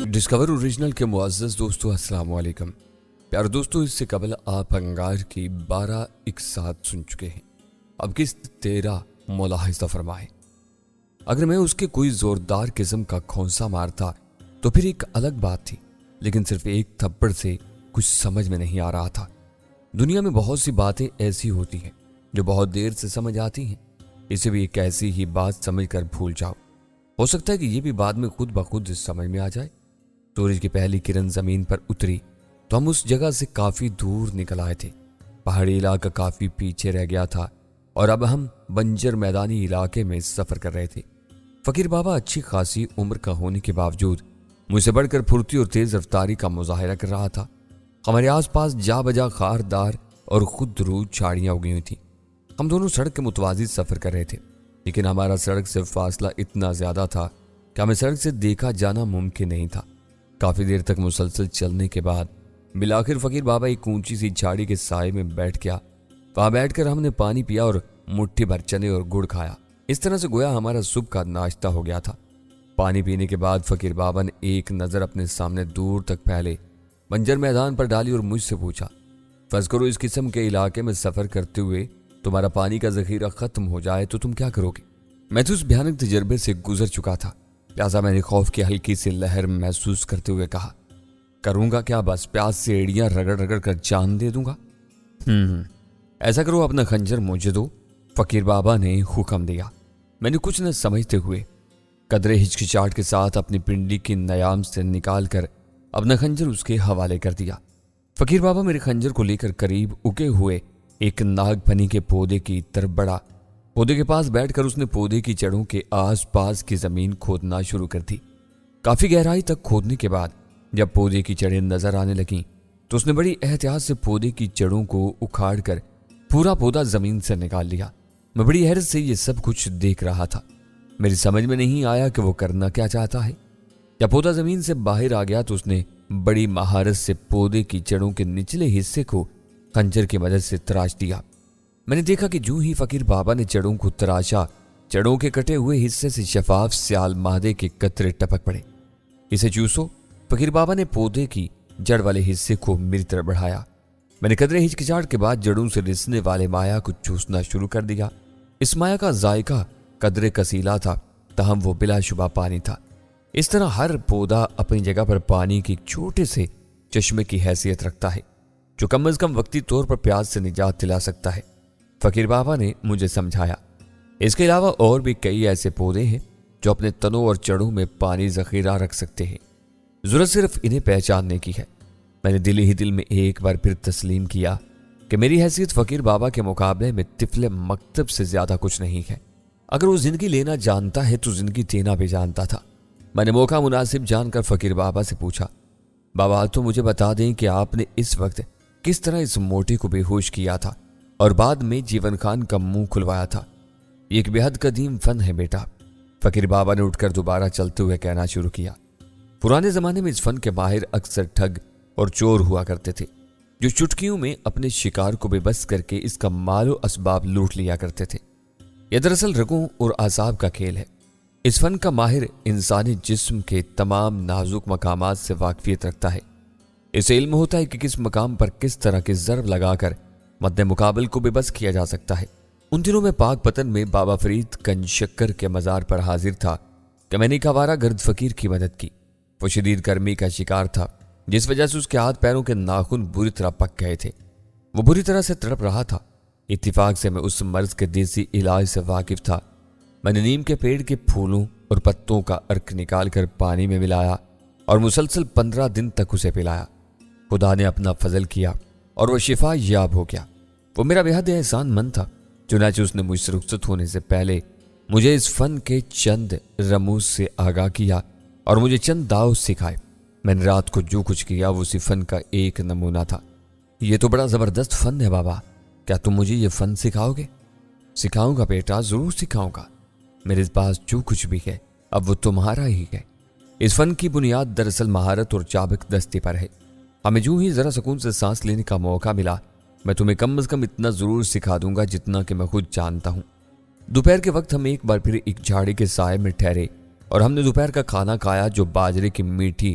Discover original کے معزز دوستو السلام علیکم. پیارے دوستو، اس سے قبل آپ انگار کی 12 اقساط سن چکے ہیں. اب قسط 13 ملاحظہ فرمائیں. اگر میں اس کے کوئی زوردار قسم کا کھونسا مارتا تو پھر ایک الگ بات تھی، لیکن صرف ایک تھپڑ سے کچھ سمجھ میں نہیں آ رہا تھا. دنیا میں بہت سی باتیں ایسی ہوتی ہیں جو بہت دیر سے سمجھ آتی ہیں. اسے بھی ایک ایسی ہی بات سمجھ کر بھول جاؤ. ہو سکتا ہے کہ یہ بھی بعد میں خود بخود سمجھ میں آ جائے. سورج کی پہلی کرن زمین پر اتری تو ہم اس جگہ سے کافی دور نکل آئے تھے. پہاڑی علاقہ کافی پیچھے رہ گیا تھا اور اب ہم بنجر میدانی علاقے میں سفر کر رہے تھے. فقیر بابا اچھی خاصی عمر کا ہونے کے باوجود مجھ سے بڑھ کر پھرتی اور تیز رفتاری کا مظاہرہ کر رہا تھا. ہمارے آس پاس جا بجا خاردار اور خود درود جھاڑیاں اگی ہوئی تھیں. ہم دونوں سڑک کے متوازی سفر کر رہے تھے، لیکن ہمارا سڑک سے فاصلہ اتنا زیادہ تھا کہ ہمیں سڑک سے دیکھا جانا ممکن نہیں تھا. کافی دیر تک مسلسل چلنے کے بعد بالآخر فقیر بابا ایک اونچی سی جھاڑی کے سائے میں بیٹھ گیا. وہاں بیٹھ کر ہم نے پانی پیا اور مٹھی بھر چنے اور گڑ کھایا. اس طرح سے گویا ہمارا صبح کا ناشتہ ہو گیا تھا. پانی پینے کے بعد فقیر بابا نے ایک نظر اپنے سامنے دور تک پھیلے بنجر میدان پر ڈالی اور مجھ سے پوچھا، فرض کرو اس قسم کے علاقے میں سفر کرتے ہوئے تمہارا پانی کا ذخیرہ ختم ہو جائے تو تم کیا کرو گے؟ میں تو اس بھیانک تجربے سے گزر چکا تھا، لہٰذا میں نے خوف کی ہلکی سی لہر محسوس کرتے ہوئے کہا، کروں گا کیا؟ بس پیاس سے ایڑیاں رگڑ رگڑ کر جان دے دوں گا. ایسا کرو، اپنا خنجر مجھے دو، فقیر بابا نے حکم دیا. میں نے کچھ نہ سمجھتے ہوئے قدرے ہچکچاہٹ کے ساتھ اپنی پنڈلی کی نیام سے نکال کر اپنا خنجر اس کے حوالے کر دیا. فقیر بابا میرے خنجر کو لے کر قریب اگے ہوئے ایک ناگ پھنی کے پودے کی طرف بڑھا. پودے کے پاس بیٹھ کر اس نے پودے کی جڑوں کے آس پاس کی زمین کھودنا شروع کر دی. کافی گہرائی تک کھودنے کے بعد جب پودے کی جڑیں نظر آنے لگیں تو اس نے بڑی احتیاط سے پودے کی جڑوں کو اکھاڑ کر پورا پودا زمین سے نکال لیا. میں بڑی حیرت سے یہ سب کچھ دیکھ رہا تھا. میری سمجھ میں نہیں آیا کہ وہ کرنا کیا چاہتا ہے. جب پودا زمین سے باہر آ گیا تو اس نے بڑی مہارت سے پودے کی جڑوں کے نچلے حصے کو خنجر کی مدد سے تراش دیا. میں نے دیکھا کہ جو ہی فقیر بابا نے جڑوں کو تراشا، جڑوں کے کٹے ہوئے حصے سے شفاف سیال مادے کے قطرے ٹپک پڑے. اسے چوسو. فقیر بابا نے پودے کی جڑ والے حصے کو میری طرف بڑھایا. میں نے قدرے ہچکچاہٹ کے بعد جڑوں سے رسنے والے مایا کو چوسنا شروع کر دیا. اس مایا کا ذائقہ قدرے کسیلا تھا، تاہم وہ بلا شبہ پانی تھا. اس طرح ہر پودا اپنی جگہ پر پانی کے ایک چھوٹے سے چشمے کی حیثیت رکھتا ہے جو کم از کم وقتی طور پر پیاس سے نجات دلا سکتا ہے. فقیر بابا نے مجھے سمجھایا، اس کے علاوہ اور بھی کئی ایسے پودے ہیں جو اپنے تنوں اور جڑوں میں پانی ذخیرہ رکھ سکتے ہیں، ضرورت صرف انہیں پہچاننے کی ہے. میں نے دل ہی دل میں ایک بار پھر تسلیم کیا کہ میری حیثیت فقیر بابا کے مقابلے میں طفل مکتب سے زیادہ کچھ نہیں ہے. اگر وہ زندگی لینا جانتا ہے تو زندگی دینا بھی جانتا تھا. میں نے موقع مناسب جان کر فقیر بابا سے پوچھا، بابا تو مجھے بتا دیں کہ آپ نے اس وقت کس طرح اس موٹے کو بے ہوش کیا تھا اور بعد میں جیون خان کا منہ کھلوایا تھا؟ یہ ایک بہت قدیم فن ہے بیٹا. فقیر بابا نے اٹھ کر دوبارہ چلتے ہوئے کہنا شروع کیا. پرانے زمانے میں اس فن کے ماہر اکثر ٹھگ اور چور ہوا کرتے تھے جو چٹکیوں میں اپنے شکار کو بے بس کر کے اس کا مال و اسباب لوٹ لیا کرتے تھے. یہ دراصل رگوں اور اعصاب کا کھیل ہے. اس فن کا ماہر انسانی جسم کے تمام نازک مقامات سے واقفیت رکھتا ہے. اسے علم ہوتا ہے کہ کس مقام پر کس طرح کے ضرب لگا کر مد مقابل کو بے بس کیا جا سکتا ہے. ان دنوں میں پاک پتن میں بابا فرید گنج شکر کے مزار پر حاضر تھا کہ میں نے ایک آوارہ گرد فقیر کی مدد کی. وہ شدید گرمی کا شکار تھا جس وجہ سے اس کے ہاتھ پیروں کے ناخن بری طرح پک گئے تھے. وہ بری طرح سے تڑپ رہا تھا. اتفاق سے میں اس مرض کے دیسی علاج سے واقف تھا. میں نے نیم کے پیڑ کے پھولوں اور پتوں کا عرق نکال کر پانی میں ملایا اور مسلسل 15 دن تک اسے پلایا. خدا نے اپنا فضل کیا اور وہ شفا یاب ہو گیا. وہ میرا بےحد احسان مند تھا. چنانچہ اس نے مجھ سے رخصت ہونے سے پہلے مجھے اس فن کے چند رموز سے آگاہ کیا اور مجھے چند داؤ سکھائے. میں نے رات کو جو کچھ کیا وہ اسی فن کا ایک نمونہ تھا. یہ تو بڑا زبردست فن ہے بابا، کیا تم مجھے یہ فن سکھاؤ گے؟ سکھاؤں گا بیٹا، ضرور سکھاؤں گا. میرے پاس جو کچھ بھی ہے اب وہ تمہارا ہی ہے. اس فن کی بنیاد دراصل مہارت اور چابک دستی پر ہے. ہمیں جو ہی ذرا سکون سے سانس لینے کا موقع ملا میں تمہیں کم از کم اتنا ضرور سکھا دوں گا جتنا کہ میں خود جانتا ہوں. دوپہر کے وقت ہم ایک بار پھر ایک جھاڑی کے سائے میں ٹھہرے اور ہم نے دوپہر کا کھانا کھایا جو باجرے کی میٹھی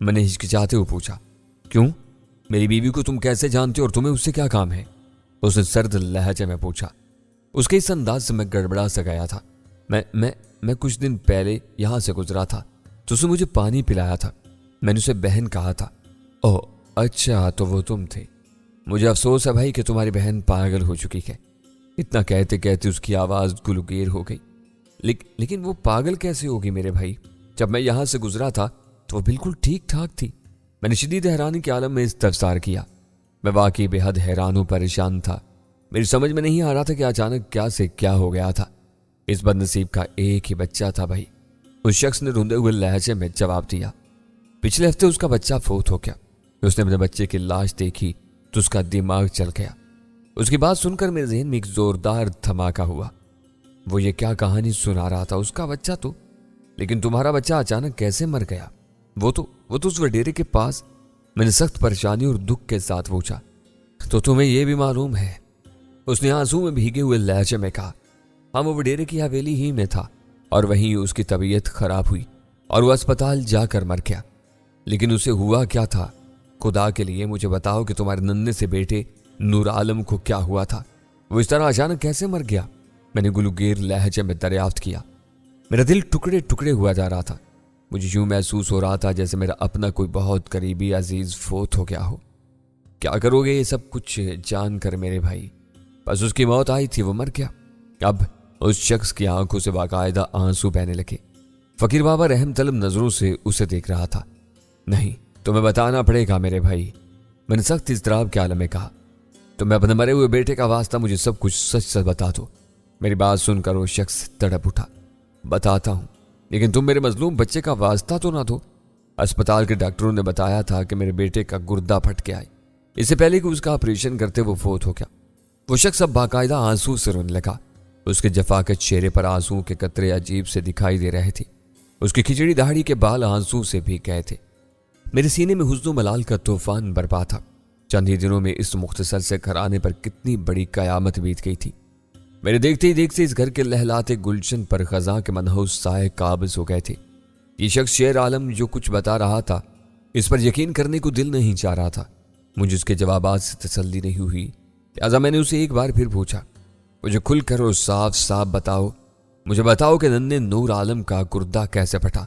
میں نے ہچکچاتے ہوئے پوچھا۔ کیوں؟ میری بیوی کو تم کیسے جانتے ہو اور تمہیں اس سے کیا کام ہے؟ اس نے سرد لہجے میں پوچھا۔ اس کے اس انداز سے میں گڑبڑا سا گیا تھا۔ میں کچھ دن پہلے یہاں سے گزرا تھا تو اس نے مجھے پانی پلایا تھا۔ میں نے اسے بہن کہا تھا۔ اوہ اچھا، تو وہ تم تھے۔ مجھے افسوس ہے بھائی کہ تمہاری بہن پاگل ہو چکی ہے۔ اتنا کہتے کہتے اس کی آواز گلوگیر ہو گئی۔ لیکن وہ پاگل کیسے ہوگی میرے بھائی؟ جب میں یہاں سے گزرا تھا تو وہ بالکل ٹھیک ٹھاک تھی۔ میں نے شدید حیرانی کے عالم میں استفسار کیا۔ میں واقعی بے حد حیران و پریشان تھا۔ میری سمجھ میں نہیں آ رہا تھا کہ اچانک کیا سے کیا ہو گیا تھا۔ اس بد نصیب کا ایک ہی بچہ تھا بھائی، اس شخص نے روندے ہوئے لہجے میں جواب دیا۔ پچھلے ہفتے اس کا بچہ فوت ہو گیا۔ اس نے اپنے بچے کی لاش دیکھی تو اس کا دماغ چل گیا۔ اس کی بات سن کر میرے ذہن میں ایک زوردار دھماکہ ہوا۔ وہ یہ کیا کہانی سنا رہا تھا؟ اس کا بچہ تو، لیکن تمہارا بچہ اچانک کیسے مر گیا؟ وہ تو اس وڈیرے کے پاس۔ میں نے سخت پریشانی اور دکھ کے ساتھ پوچھا۔ تو تمہیں یہ بھی معلوم ہے؟ اس نے آنسو میں بھیگے ہوئے لہجے میں کہا۔ ہاں، وہ وڈیرے کی حویلی ہی میں تھا اور وہیں اس کی طبیعت خراب ہوئی اور وہ اسپتال جا کر مر گیا۔ لیکن اسے ہوا کیا تھا؟ خدا کے لیے مجھے بتاؤ کہ تمہارے ننھے سے بیٹے نور عالم کو کیا ہوا تھا؟ وہ اس طرح اچانک کیسے مر گیا؟ میں نے گلوگیر لہجے میں دریافت کیا۔ میرا دل ٹکڑے ٹکڑے ہوا جا رہا تھا۔ مجھے یوں محسوس ہو رہا تھا جیسے میرا اپنا کوئی بہت قریبی عزیز فوت ہو گیا ہو۔ کیا کرو گے یہ سب کچھ جان کر میرے بھائی؟ بس اس کی موت آئی تھی، وہ مر گیا۔ اب اس شخص کی آنکھوں سے باقاعدہ آنسو بہنے لگے۔ فقیر بابا رحم طلب نظروں سے اسے دیکھ رہا تھا۔ نہیں، تمہیں بتانا پڑے گا میرے بھائی، میں نے سخت اضطراب کے عالم میں کہا۔ تمہیں اپنے مرے ہوئے بیٹے کا واسطہ مجھے سب کچھ سچ سچ بتا دو۔ میری بات سن کر وہ شخص تڑپ اٹھا۔ بتاتا ہوں، لیکن تم میرے مظلوم بچے کا واسطہ تو نہ دو۔ اسپتال کے ڈاکٹروں نے بتایا تھا کہ میرے بیٹے کا گردہ پھٹ گیا ہے، اس سے پہلے کہ اس کا آپریشن کرتے وہ فوت ہو گیا۔ وہ شخص اب باقاعدہ آنسو سے رونے لگا۔ اس کے جفاکت چہرے پر آنسو کے قطرے عجیب سے دکھائی دے رہے تھے۔ اس کی کھچڑی داڑھی کے بال آنسو سے بھیگ گئے تھے۔ میرے سینے میں حزن و ملال کا طوفان برپا تھا۔ چند ہی دنوں میں اس مختصر سے گھرانے پر کتنی بڑی قیامت بیت گئی تھی۔ میرے دیکھتے ہی دیکھتے اس گھر کے لہلاتے گلشن پر خزاں کے منحوس سائے قابض ہو گئے تھے۔ یہ شخص شیر عالم جو کچھ بتا رہا تھا اس پر یقین کرنے کو دل نہیں چاہ رہا تھا۔ مجھے اس کے جوابات سے تسلی نہیں ہوئی، لہٰذا میں نے اسے ایک بار پھر پوچھا۔ مجھے کھل کر اور صاف صاف بتاؤ، مجھے بتاؤ کہ ننھے نور عالم کا گردہ کیسے پھٹا؟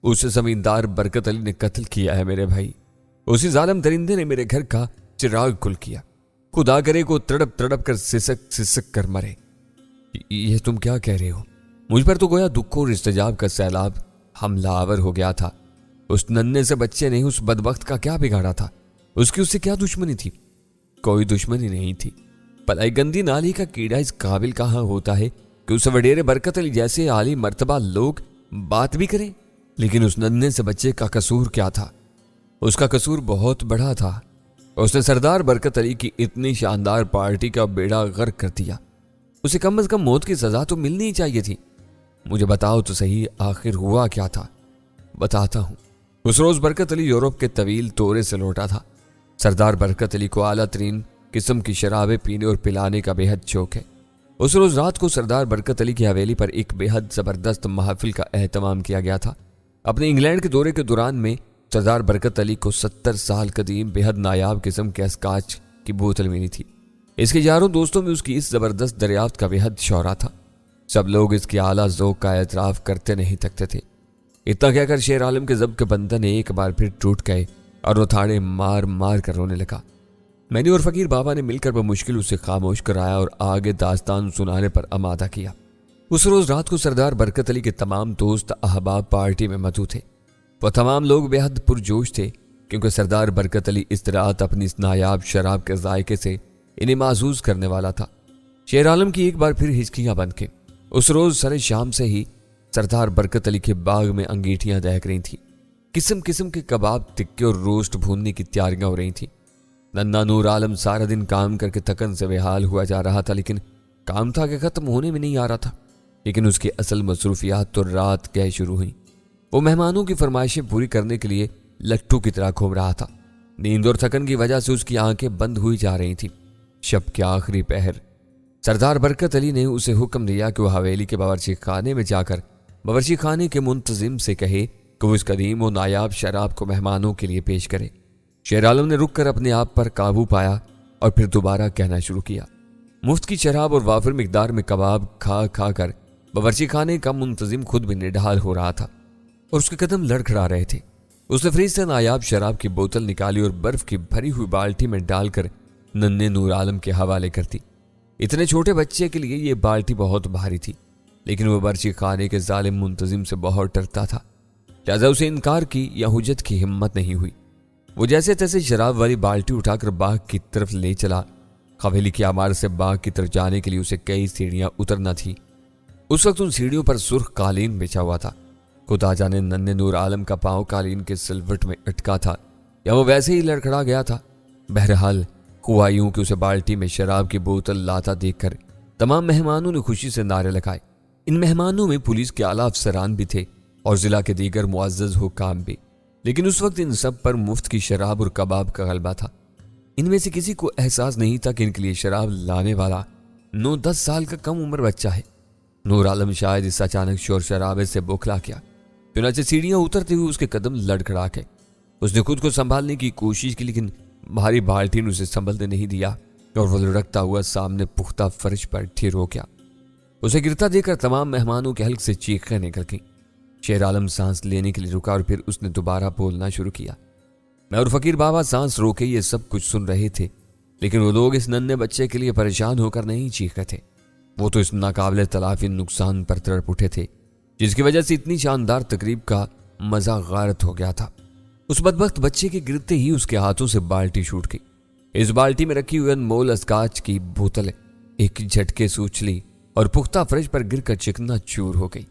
اسے زمیندار برکت علی نے قتل کیا ہے میرے بھائی۔ اسی ظالم درندے نے میرے گھر کا چراغ کھل کیا۔ خدا کرے کو تڑپ تڑپ کر سسک سسک کر مرے۔ یہ تم کیا کہہ رہے ہو؟ مجھ پر تو گویا دکھ اور استجاب کا سیلاب حملہ آور ہو گیا تھا۔ اس ننھے سے بچے نے اس بدبخت کا کیا بگاڑا تھا؟ اس کی اس سے کیا دشمنی تھی؟ کوئی دشمنی نہیں تھی۔ پلائی گندی نالی کا کیڑا اس قابل کہاں ہوتا ہے کہ اس وڈیرے برکت علی جیسے عالی مرتبہ لوگ بات بھی کریں؟ لیکن اس ننھے سے بچے کا قصور کیا تھا؟ اس کا قصور بہت بڑا تھا۔ اس نے سردار برکت علی کی اتنی شاندار پارٹی کا بیڑا غرق کر دیا۔ اسے کم از کم موت کی سزا تو ملنی ہی چاہیے تھی۔ مجھے بتاؤ تو صحیح، آخر ہوا کیا تھا؟ بتاتا ہوں۔ اس روز برکت علی یورپ کے طویل دورے سے لوٹا تھا۔ سردار برکت علی کو اعلیٰ ترین قسم کی شرابیں پینے اور پلانے کا بے حد شوق ہے۔ اس روز رات کو سردار برکت علی کی حویلی پر ایک بے حد زبردست محفل کا اہتمام کیا گیا تھا۔ اپنے انگلینڈ کے دورے کے دوران میں سردار برکت علی کو 70 سال قدیم بے حد نایاب قسم کے اسکاچ کی بوتل ملی تھی۔ اس کے یاروں دوستوں میں اس کی اس زبردست دریافت کا بے حد شہرا تھا۔ سب لوگ اس کی اعلیٰ ذوق کا اعتراف کرتے نہیں تھکتے تھے۔ اتنا کہہ کر شیر عالم کے ضبط کے بندھن ایک بار پھر ٹوٹ گئے اور وہ تھاڑے مار مار کر رونے لگا۔ میں نے اور فقیر بابا نے مل کر بمشکل اسے خاموش کرایا اور آگے داستان سنانے پر آمادہ کیا۔ اس روز رات کو سردار برکت علی کے تمام دوست احباب پارٹی میں مدعو تھے۔ وہ تمام لوگ بے حد پرجوش تھے کیونکہ سردار برکت علی اس رات اپنی اس نایاب شراب کے ذائقے سے انہیں معزوز کرنے والا تھا۔ شیر عالم کی ایک بار پھر ہچکیاں بند کے۔ اس روز سر شام سے ہی سردار برکت علی کے باغ میں انگیٹھیاں دہک رہی تھیں۔ قسم قسم کے کباب، ٹکے اور روسٹ بھوننے کی تیاریاں ہو رہی تھیں۔ ننھا نور عالم سارا دن کام کر کے تھکن سے بے حال ہوا جا رہا تھا، لیکن کام تھا کہ ختم ہونے میں نہیں آ رہا تھا۔ لیکن اس کی اصل مصروفیات تو رات گئے شروع ہوئیں۔ وہ مہمانوں کی فرمائشیں پوری کرنے کے لیے لٹھو کی طرح گھوم رہا تھا۔ نیند اور تھکن کی وجہ سے اس کی آنکھیں بند ہوئی جا رہی تھیں۔ شب کے آخری پہر سردار برکت علی نے اسے حکم دیا کہ وہ حویلی کے باورچی خانے میں جا کر باورچی خانے کے منتظم سے کہے کہ وہ اس قدیم و نایاب شراب کو مہمانوں کے لیے پیش کرے۔ شیر عالم نے رک کر اپنے آپ پر قابو پایا اور پھر دوبارہ کہنا شروع کیا۔ مفت کی شراب اور وافر مقدار میں کباب کھا کھا کر باورچی خانے کا منتظم خود بھی نڈھال ہو رہا تھا اور اس کے قدم لڑکھڑا رہے تھے۔ اس نے فریج سے نایاب شراب کی بوتل نکالی اور برف کی بھری ہوئی بالٹی میں ڈال کر ننھے نور عالم کے حوالے کر دی۔ اتنے چھوٹے بچے کے لیے یہ بالٹی بہت بھاری تھی، لیکن وہ باورچی خانے کے ظالم منتظم سے بہت ڈرتا تھا، لہذا اسے انکار کی یا حجت کی ہمت نہیں ہوئی۔ وہ جیسے تیسے شراب والی بالٹی اٹھا کر باغ کی طرف لے چلا۔ حویلی کی عمارت سے باغ کی طرف جانے کے لیے اسے کئی سیڑھیاں اترنا تھی۔ اس وقت ان سیڑھیوں پر سرخ قالین بچھا ہوا تھا۔ خدا جانے ننھے نور عالم کا پاؤں قالین کے سلوٹ میں اٹکا تھا یا وہ ویسے ہی لڑکھڑا گیا تھا۔ بہرحال ہوا یوں کہ اسے بالٹی میں شراب کی بوتل لاتا دیکھ کر تمام مہمانوں نے خوشی سے نعرے لگائے۔ ان مہمانوں میں پولیس کے اعلیٰ افسران بھی تھے اور ضلع کے دیگر معزز حکام بھی، لیکن اس وقت ان سب پر مفت کی شراب اور کباب کا غلبہ تھا۔ ان میں سے کسی کو احساس نہیں تھا کہ ان کے لیے شراب لانے والا 9-10 سال کا کم عمر بچہ ہے۔ نور عالم شاید اس اچانک شور شرابے سے بوکھلا کیا، چنانچہ سیڑھیاں اترتے ہوئے اس کے قدم لڑکھڑا کے اس نے خود کو سنبھالنے کی کوشش کی، لیکن بھاری بالٹی نے اسے سنبھلنے نہیں دیا اور وہ لڑکتا ہوا سامنے پختہ فرش پر ٹھیر ہو گیا۔ اسے گرتا دیکھ کر تمام مہمانوں کے حلق سے چیخیں نکل گئیں۔ شیر عالم سانس لینے کے لیے رکا اور پھر اس نے دوبارہ بولنا شروع کیا۔ میں اور فقیر بابا سانس روکے یہ سب کچھ سن رہے تھے، لیکن وہ لوگ اس ننھے بچے کے لیے پریشان ہو کر نہیں چیخے تھے۔ وہ تو اس ناقابل تلافی نقصان پر تڑپ اٹھے تھے جس کی وجہ سے اتنی شاندار تقریب کا مزہ غارت ہو گیا تھا۔ اس بدبخت بچے کے گرتے ہی اس کے ہاتھوں سے بالٹی چھوٹ گئی۔ اس بالٹی میں رکھی ہوئی انمول اسکاچ کی بوتل ایک جھٹکے سے اچھلی اور پختہ فرش پر گر کر چکنا چور ہو گئی۔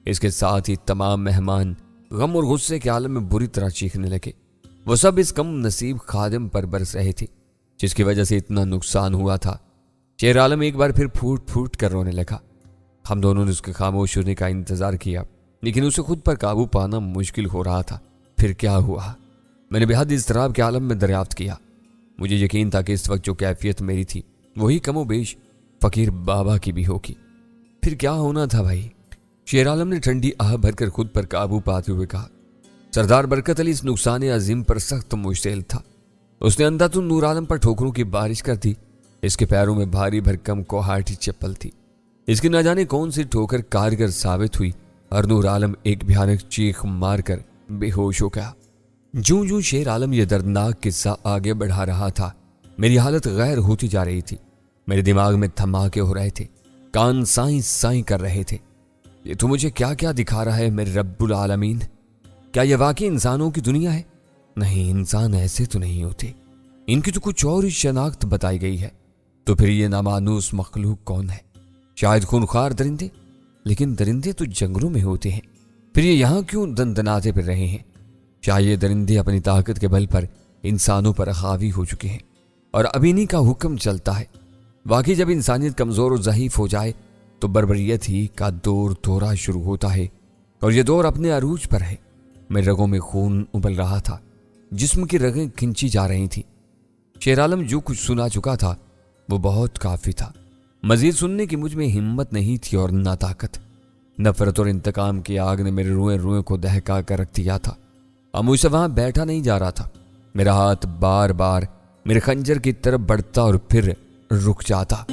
اس کے ساتھ ہی تمام مہمان غم اور غصے کے عالم میں بری طرح چیخنے لگے۔ وہ سب اس کم نصیب خادم پر برس رہے تھے جس کی وجہ سے اتنا نقصان ہوا تھا۔ شیر عالم ایک بار پھر پھوٹ پھوٹ کر رونے لگا۔ ہم دونوں نے اس کے خاموش ہونے کا انتظار کیا، لیکن اسے خود پر قابو پانا مشکل ہو رہا تھا۔ پھر کیا ہوا؟ میں نے بہت اضطراب کے عالم میں دریافت کیا۔ مجھے یقین تھا کہ اس وقت جو کیفیت میری تھی وہی کم و بیش فقیر بابا کی بھی ہوگی۔ پھر کیا ہونا تھا بھائی؟ شیر عالم نے ٹھنڈی آہ بھر کر خود پر قابو پاتے ہوئے کہا۔ سردار برکت علی اس نقصان عظیم پر سخت مشتعل تھا۔ اس نے اندھا نور عالم پر ٹھوکروں کی بارش کر دی۔ اس کے پیروں میں بھاری بھرکم کوہاٹی چپل تھی۔ اس کی نہ جانے کون سی ٹھوکر کارگر ثابت ہوئی اور نور عالم ایک بھیانک چیخ مار کر بے ہوش ہو گیا۔ جوں جوں شیر عالم یہ دردناک قصہ آگے بڑھا رہا تھا، میری حالت غیر ہوتی جا رہی تھی۔ میرے دماغ میں دھماکے ہو رہے تھے، کان سائیں سائیں کر رہے تھے۔ یہ تو مجھے کیا کیا دکھا رہا ہے میرے رب العالمین؟ کیا یہ واقعی انسانوں کی دنیا ہے؟ نہیں، انسان ایسے تو نہیں ہوتے، ان کی تو کچھ اور ہی شناخت بتائی گئی ہے۔ تو پھر یہ نامانوس مخلوق کون ہے؟ شاید خونخوار درندے، لیکن درندے تو جنگلوں میں ہوتے ہیں، پھر یہ یہاں کیوں دندناتے پھر رہے ہیں؟ شاید یہ درندے اپنی طاقت کے بل پر انسانوں پر حاوی ہو چکے ہیں اور اب انہی کا حکم چلتا ہے۔ واقعی جب انسانیت کمزور اور ضعیف ہو جائے تو بربریت ہی کا دورہ شروع ہوتا ہے، اور یہ دور اپنے عروج پر ہے۔ میرے رگوں میں خون ابل رہا تھا، جسم کی رگیں کھنچی جا رہی تھیں۔ شیر عالم جو کچھ سنا چکا تھا وہ بہت کافی تھا، مزید سننے کی مجھ میں ہمت نہیں تھی اور نہ طاقت۔ نفرت اور انتقام کی آگ نے میرے روئیں روئیں کو دہکا کر رکھ دیا تھا، اور مجھ سے وہاں بیٹھا نہیں جا رہا تھا۔ میرا ہاتھ بار بار میرے خنجر کی طرف بڑھتا اور پھر رک جاتا۔